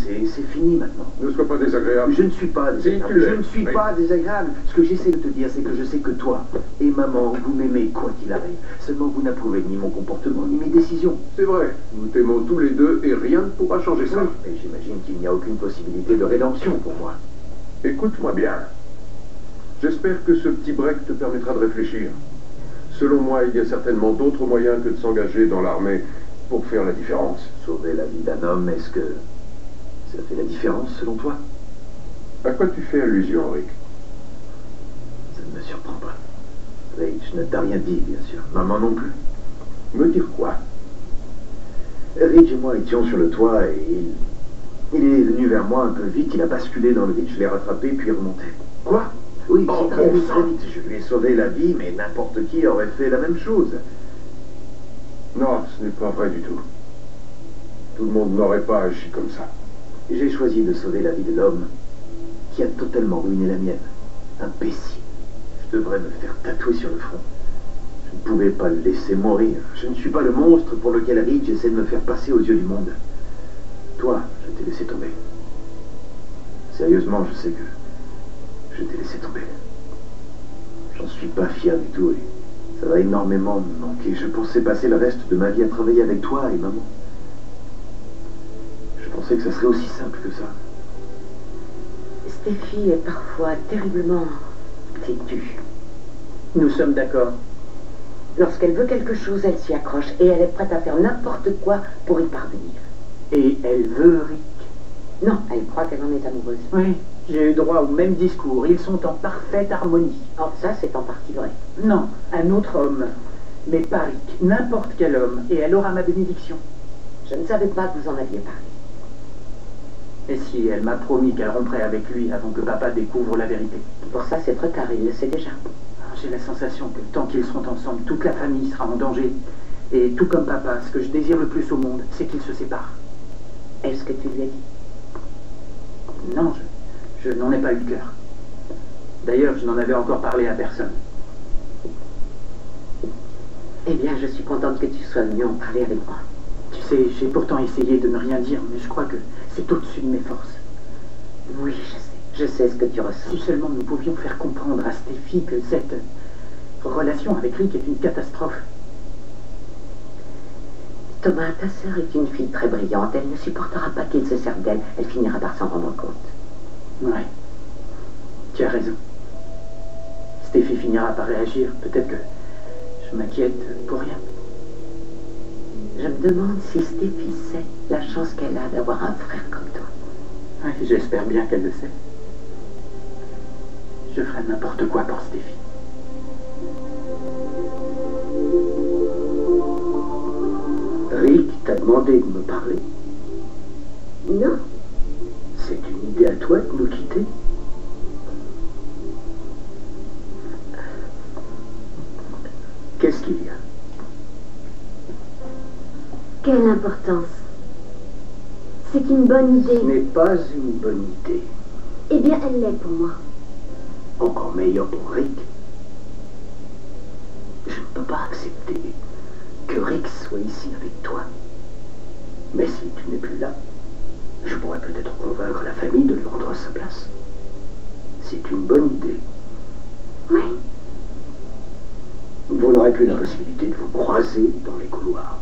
c'est fini maintenant. Ne sois pas désagréable. Je ne suis pas désagréable. Je ne suis pas désagréable. Ce que j'essaie de te dire, c'est que je sais que toi et maman, vous m'aimez quoi qu'il arrive. Seulement, vous n'approuvez ni mon comportement, ni mes décisions. C'est vrai, nous t'aimons tous les deux et rien ne pourra changer ça. Oui, mais j'imagine qu'il n'y a aucune possibilité de rédemption pour moi. Écoute-moi bien. J'espère que ce petit break te permettra de réfléchir. Selon moi, il y a certainement d'autres moyens que de s'engager dans l'armée pour faire la différence. Sauver la vie d'un homme, est-ce que ça fait la différence selon toi? À quoi tu fais allusion, Rick? Ça ne me surprend pas. Rich ne t'a rien dit, bien sûr. Maman non plus. Me dire quoi? Rich et moi étions sur le toit et il est venu vers moi un peu vite. Il a basculé dans le vide. Je l'ai rattrapé puis remonté. Quoi? Oui, Oh, c'est très bon vite, sang. très vite. Je lui ai sauvé la vie, mais n'importe qui aurait fait la même chose. Non, ce n'est pas vrai du tout. Tout le monde n'aurait pas agi comme ça. J'ai choisi de sauver la vie de l'homme qui a totalement ruiné la mienne. Imbécile. Je devrais me faire tatouer sur le front. Je ne pouvais pas le laisser mourir. Je ne suis pas le monstre pour lequel Rich essaie de me faire passer aux yeux du monde. Toi, je t'ai laissé tomber. Sérieusement, je sais que je t'ai laissé tomber. J'en suis pas fier du tout et ça va énormément me manquer. Je pensais passer le reste de ma vie à travailler avec toi et maman. Je pensais que ça serait aussi simple que ça. Steffi est parfois terriblement têtue. Nous sommes d'accord. Lorsqu'elle veut quelque chose, elle s'y accroche et elle est prête à faire n'importe quoi pour y parvenir. Et elle veut Rick. Non, elle croit qu'elle en est amoureuse. Oui, j'ai eu droit au même discours. Ils sont en parfaite harmonie. Oh, ça, c'est en partie vrai. Non, un autre homme. Mais pas Rick, n'importe quel homme. Et elle aura ma bénédiction. Je ne savais pas que vous en aviez parlé. Et si elle m'a promis qu'elle romprait avec lui avant que papa découvre la vérité? Pour ça, c'est trop tard, il le sait déjà. J'ai la sensation que tant qu'ils seront ensemble, toute la famille sera en danger. Et tout comme papa, ce que je désire le plus au monde, c'est qu'ils se séparent. Est-ce que tu lui as dit? Non, je n'en ai pas eu le cœur. D'ailleurs, je n'en avais encore parlé à personne. Eh bien, je suis contente que tu sois venu en parler avec moi. Tu sais, j'ai pourtant essayé de ne rien dire, mais je crois que c'est au-dessus de mes forces. Oui, je sais. Je sais ce que tu ressens. Si seulement nous pouvions faire comprendre à Steffi que cette relation avec Rick est une catastrophe. Thomas, ta sœur est une fille très brillante. Elle ne supportera pas qu'il se serve d'elle. Elle finira par s'en rendre compte. Ouais. Tu as raison. Steffi finira par réagir. Peut-être que je m'inquiète pour rien. Je me demande si Steffi sait la chance qu'elle a d'avoir un frère comme toi. Ouais, j'espère bien qu'elle le sait. Je ferai n'importe quoi pour Steffi. Rick t'a demandé de me parler. Non. C'est une idée à toi de nous quitter? Qu'est-ce qu'il y a? Quelle importance. C'est une bonne idée. Ce n'est pas une bonne idée. Eh bien, elle l'est pour moi. Encore meilleur pour Rick. Je ne peux pas accepter que Rick soit ici avec toi. Mais si tu n'es plus là, je pourrais peut-être convaincre la famille de lui rendre sa place. C'est une bonne idée. Oui. Vous n'aurez plus la possibilité de vous croiser dans les couloirs.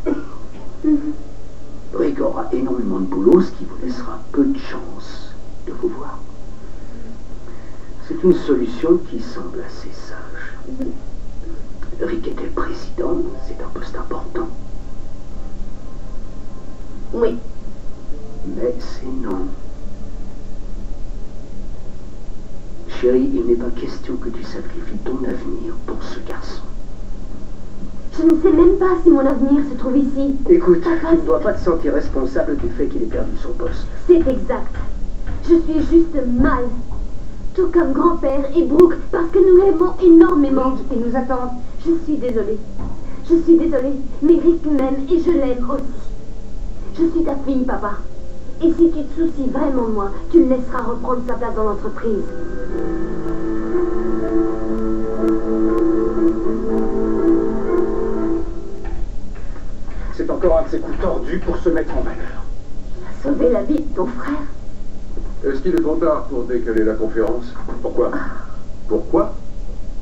Rick aura énormément de boulot, ce qui vous laissera peu de chance de vous voir. C'est une solution qui semble assez sage. Rick était président, c'est un poste important. Oui. Mais c'est non. Chérie, il n'est pas question que tu sacrifies ton avenir pour ce garçon. Je ne sais même pas si mon avenir se trouve ici. Écoute, Papa, tu ne dois pas te sentir responsable du fait qu'il ait perdu son poste. c'est exact. Je suis juste mal. Tout comme grand-père et Brooke, parce que nous l'aimons énormément. Il nous attend. Je suis désolée. Je suis désolée. Mais Rick m'aime et je l'aime aussi. Je suis ta fille, papa. Et si tu te soucies vraiment de moi, tu le laisseras reprendre sa place dans l'entreprise. C'est encore un de ces coups tordus pour se mettre en valeur. sauvé la vie de ton frère. Est-ce qu'il est trop tard pour décaler la conférence? Pourquoi? Pourquoi?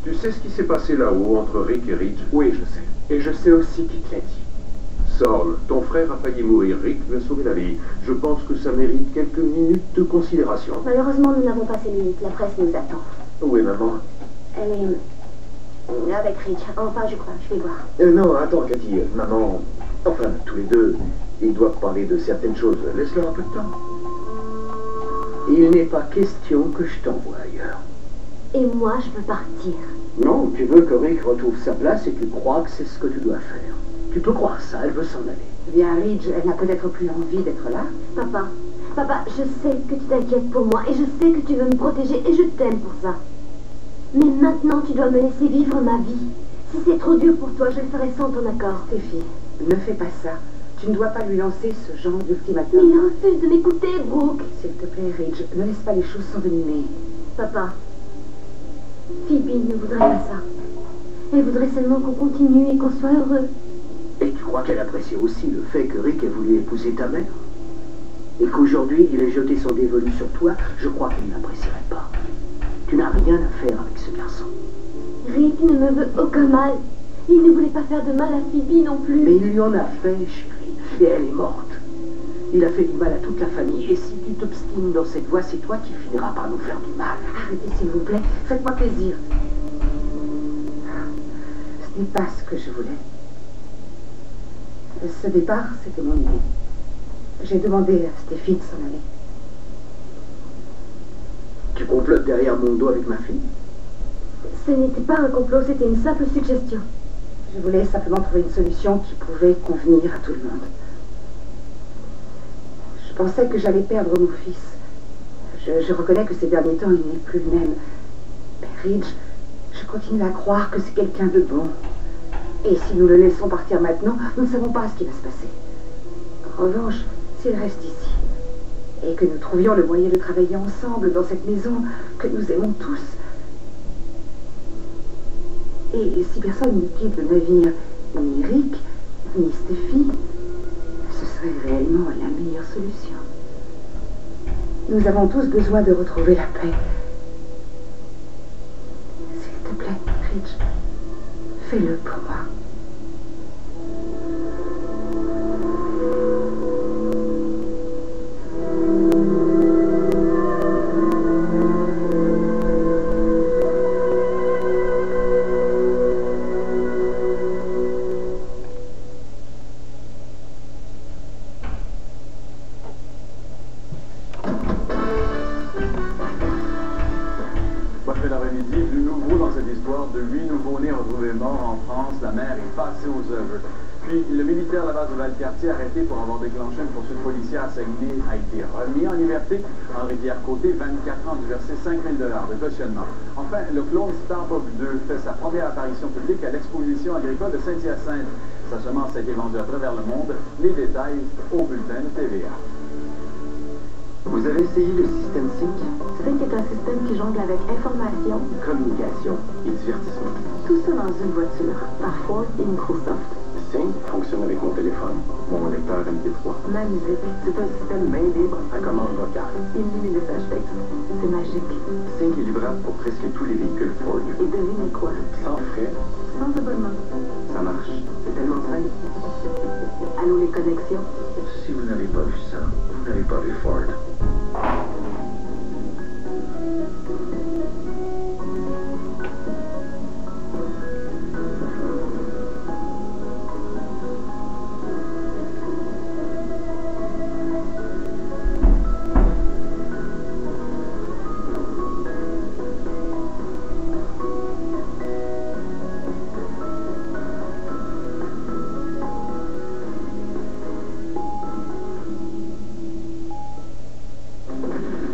Tu sais ce qui s'est passé là-haut entre Rick et Ridge? Oui, je sais. Et je sais aussi qui te l'a dit. Sorn, ton frère a failli mourir. Rick lui a sauvé la vie. Je pense que ça mérite quelques minutes de considération. Malheureusement, nous n'avons pas ces minutes. La presse nous attend. Où est maman? Elle est avec Rich. Enfin, je crois. Je vais voir. Non, attends, Cathy. Maman... Enfin, tous les deux, ils doivent parler de certaines choses. Laisse-leur un peu de temps. Il n'est pas question que je t'envoie ailleurs. Et moi, je veux partir. Non, tu veux que Rick retrouve sa place et tu crois que c'est ce que tu dois faire. Tu peux croire ça, elle veut s'en aller. Bien, Ridge, elle n'a peut-être plus envie d'être là. Papa, je sais que tu t'inquiètes pour moi et je sais que tu veux me protéger et je t'aime pour ça. Mais maintenant, tu dois me laisser vivre ma vie. Si c'est trop dur pour toi, je le ferai sans ton accord. Stéphie, ne fais pas ça. Tu ne dois pas lui lancer ce genre Mais d'ultimatum. il refuse de m'écouter, Brooke. S'il te plaît, Ridge, ne laisse pas les choses s'envenimer. Papa, Phoebe ne voudrait pas ça. Elle voudrait seulement qu'on continue et qu'on soit heureux. Et tu crois qu'elle apprécie aussi le fait que Rick ait voulu épouser ta mère? Et qu'aujourd'hui il ait jeté son dévolu sur toi? Je crois qu'il n'apprécierait pas. Tu n'as rien à faire avec ce garçon. Rick ne me veut aucun mal. Il ne voulait pas faire de mal à Phoebe non plus. Mais il lui en a fait, chérie, et elle est morte. Il a fait du mal à toute la famille, et si tu t'obstines dans cette voie, c'est toi qui finiras par nous faire du mal. Arrêtez, s'il vous plaît. Faites-moi plaisir. Ce n'est pas ce que je voulais. Ce départ, c'était mon idée. J'ai demandé à Stéphie de s'en aller. Tu complotes derrière mon dos avec ma fille? Ce n'était pas un complot, c'était une simple suggestion. Je voulais simplement trouver une solution qui pouvait convenir à tout le monde. Je pensais que j'allais perdre mon fils. Je reconnais que ces derniers temps, il n'est plus le même. Mais Ridge, je continue à croire que c'est quelqu'un de bon. Et si nous le laissons partir maintenant, nous ne savons pas ce qui va se passer. En revanche, s'il reste ici, et que nous trouvions le moyen de travailler ensemble dans cette maison que nous aimons tous, et si personne ne quitte le navire, ni Rick, ni Stéphie, ce serait réellement la meilleure solution. Nous avons tous besoin de retrouver la paix. S'il te plaît, Ridge, fais-le pour moi. Après l'après-midi, du nouveau dans cette histoire de 8 nouveaux-nés retrouvés morts en France, la mère est passée aux œuvres. Puis, le militaire de la base de Valcartier, arrêté pour avoir déclenché une poursuite policière à Saguenay, a été remis en liberté. Henri Pierre-Côté, 24 ans, du versé $5 000 de cautionnement. Enfin, le clone Starbuck 2 fait sa première apparition publique à l'exposition agricole de Saint-Hyacinthe. Sa semence a été vendue à travers le monde. Les détails au bulletin de TVA. Vous avez essayé le système Sync? Sync est un système qui jongle avec information, Communication et divertissement. tout ça dans une voiture, par Ford et Microsoft. Sync fonctionne avec mon téléphone, mon lecteur MP3. Ma musique, C'est un système main libre à commande vocale. il lit mes messages textes. C'est magique. Sync est livrable pour presque tous les véhicules Ford. Et devinez quoi? Sans frais, Sans abonnement. ça marche. C'est tellement simple. Allô les connexions? Si vous n'avez pas vu ça, vous n'avez pas vu Ford.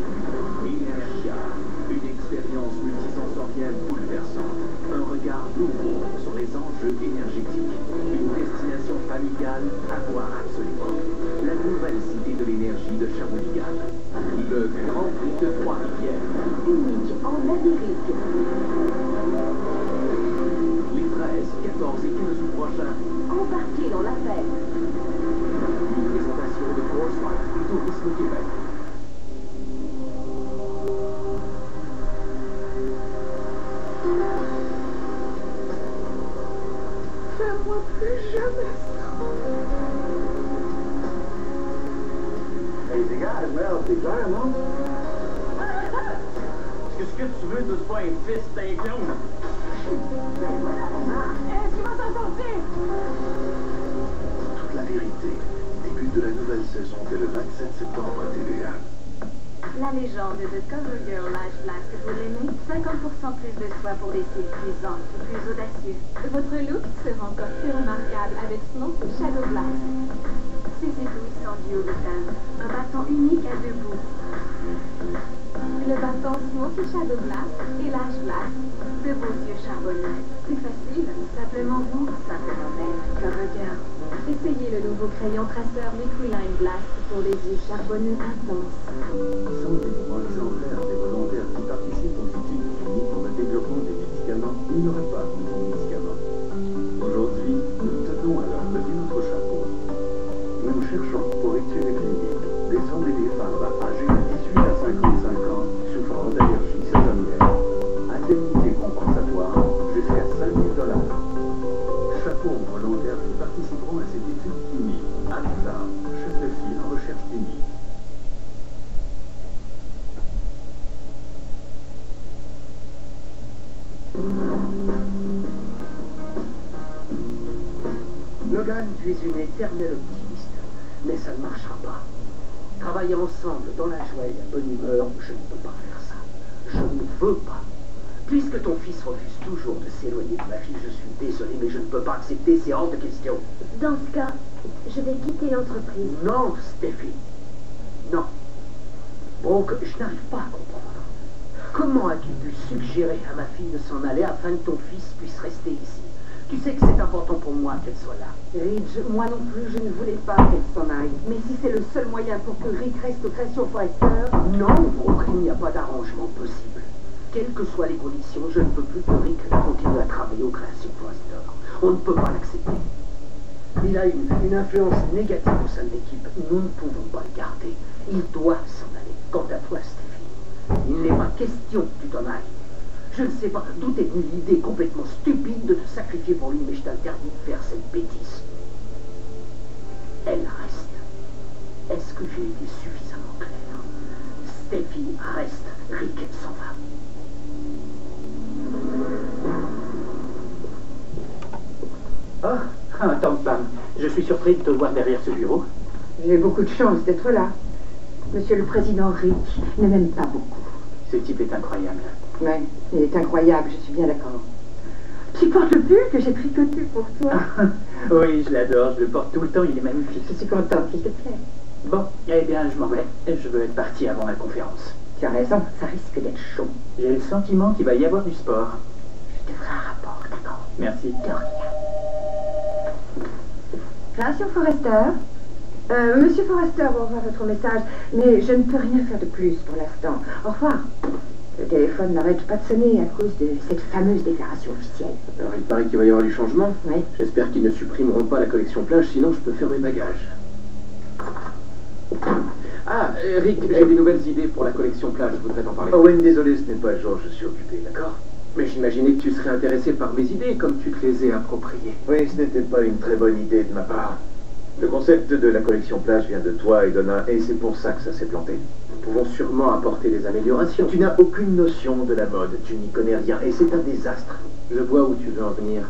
Energia, une expérience multisensorielle bouleversante, un regard nouveau sur les enjeux énergétiques, une destination familiale à voir absolument. La nouvelle cité de l'énergie de Shawinigan, le Grand Prix de Trois-Rivières, Unique en Amérique. les 13, 14 et 15 août prochains. Embarquez dans la fête. Une présentation de Force Smart et Tourisme Québec. Fais-moi plus jamais ça. Hey, les gars, well, c'est clair, non? Est-ce que tu veux, c'est pas un fils d'un clown? Est-ce qu'il va s'en sortir? Toute la vérité. Début de la nouvelle saison dès le 27 septembre à TVA. La légende de CoverGirl Lash Blast, vous l'aimez? 50% plus de choix pour des styles plus amples, plus audacieux. Votre look sera encore plus remarquable avec Smoke Shadow Blast. Ces éblouissants duos de teinte, un bâton unique à deux bouts. Le bâton Smoke Shadow Blast et Lash Blast, de beaux yeux charbonnés. Plus facile, simplement vous, simplement elle, CoverGirl. Essayez le nouveau crayon traceur Liquiline Blast pour des yeux charbonneux intenses. Sont des exemplaires des volontaires qui participent aux études cliniques pour le développement des médicaments. Il n'y aura pas de nouveaux médicaments. Aujourd'hui, nous tenons à leur lever notre chapeau. Nous cherchons pour études cliniques des hommes et des femmes âgés de 18 à 55 ans souffrant d'allergies saisonnières. Indemnité compensatoire jusqu'à 5 000 $. Chapeau aux volontaires qui participeront à cette étude clinique. Anita, chef de file en recherche clinique. Logan, tu es une éternelle optimiste, mais ça ne marchera pas. Travailler ensemble dans la joie et la bonne humeur, je ne peux pas faire ça. Je ne veux pas. Puisque ton fils refuse toujours de s'éloigner de ma fille, je suis désolé, mais je ne peux pas accepter, c'est hors de question. Dans ce cas, je vais quitter l'entreprise. Non, Steffi. Non. Brooke, je n'arrive pas à comprendre. Comment as-tu pu suggérer à ma fille de s'en aller afin que ton fils puisse rester ici? Tu sais que c'est important pour moi qu'elle soit là. Ridge, moi non plus, je ne voulais pas qu'elle s'en aille. Mais si c'est le seul moyen pour que Rick reste aux créations Forrester... Non, Brooke, il n'y a pas d'arrangement possible. Quelles que soient les conditions, je ne veux plus que Rick continue à travailler aux créations Forrester. On ne peut pas l'accepter. Il a une influence négative au sein de l'équipe. Nous ne pouvons pas le garder. Il doit s'en aller. Quant à toi, Steffi, il n'est pas question que tu t'en ailles. Je ne sais pas d'où est venue l'idée complètement stupide de te sacrifier pour lui, mais je t'interdis de faire cette bêtise. Elle reste. Est-ce que j'ai été suffisamment clair? Steffi reste, Rick s'en va. Ah, Tom Pam, je suis surpris de te voir derrière ce bureau. J'ai beaucoup de chance d'être là. Monsieur le Président Rick ne m'aime pas beaucoup. Ce type est incroyable. Ouais, il est incroyable, je suis bien d'accord. Tu portes le pull que j'ai tricoté pour toi. Oui, je l'adore, je le porte tout le temps, il est magnifique. Je suis contente, s'il te plaît. Bon, eh bien, je m'en vais. Je veux être parti avant la conférence. Tu as raison, ça risque d'être chaud. J'ai le sentiment qu'il va y avoir du sport. Je te ferai un rapport, d'accord? Merci. De rien. Création Forrester. Monsieur Forrester, au revoir votre message, mais je ne peux rien faire de plus pour l'instant. Au revoir. Le téléphone n'arrête pas de sonner à cause de cette fameuse déclaration officielle. Alors, il paraît qu'il va y avoir du changement. Oui. J'espère qu'ils ne supprimeront pas la collection plage, sinon je peux faire mes bagages. Ah, Rick, j'ai des nouvelles idées pour la collection plage, je voudrais t'en parler. Owen, désolé, ce n'est pas le jour, je suis occupé, d'accord? Mais j'imaginais que tu serais intéressé par mes idées, comme tu te les ai appropriées. Oui, ce n'était pas une très bonne idée de ma part. Le concept de la collection plage vient de toi et Donna, et c'est pour ça que ça s'est planté. Nous pouvons sûrement apporter des améliorations. Tu n'as aucune notion de la mode, tu n'y connais rien, et c'est un désastre. Je vois où tu veux en venir.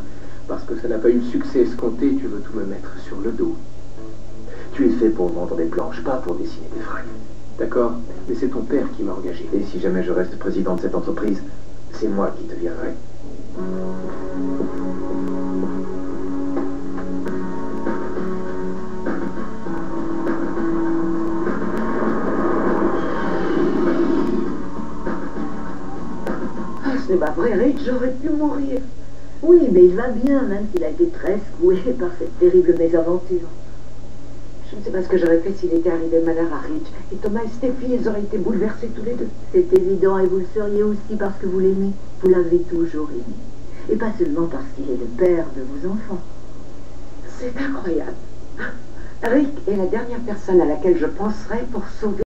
Parce que ça n'a pas eu le succès escompté, tu veux tout me mettre sur le dos. Tu es fait pour vendre des planches, pas pour dessiner des fringues. D'accord, mais c'est ton père qui m'a engagé. Et si jamais je reste président de cette entreprise, c'est moi qui te virerai. Ce n'est pas vrai, Rick, j'aurais pu mourir. Oui, mais il va bien, même s'il a été très secoué par cette terrible mésaventure. Je ne sais pas ce que j'aurais fait s'il était arrivé malheur à Rich. Et Thomas et Steffi, ils auraient été bouleversés tous les deux. C'est évident, et vous le seriez aussi parce que vous l'aimez. Vous l'avez toujours aimé. Et pas seulement parce qu'il est le père de vos enfants. C'est incroyable. Rick est la dernière personne à laquelle je penserais pour sauver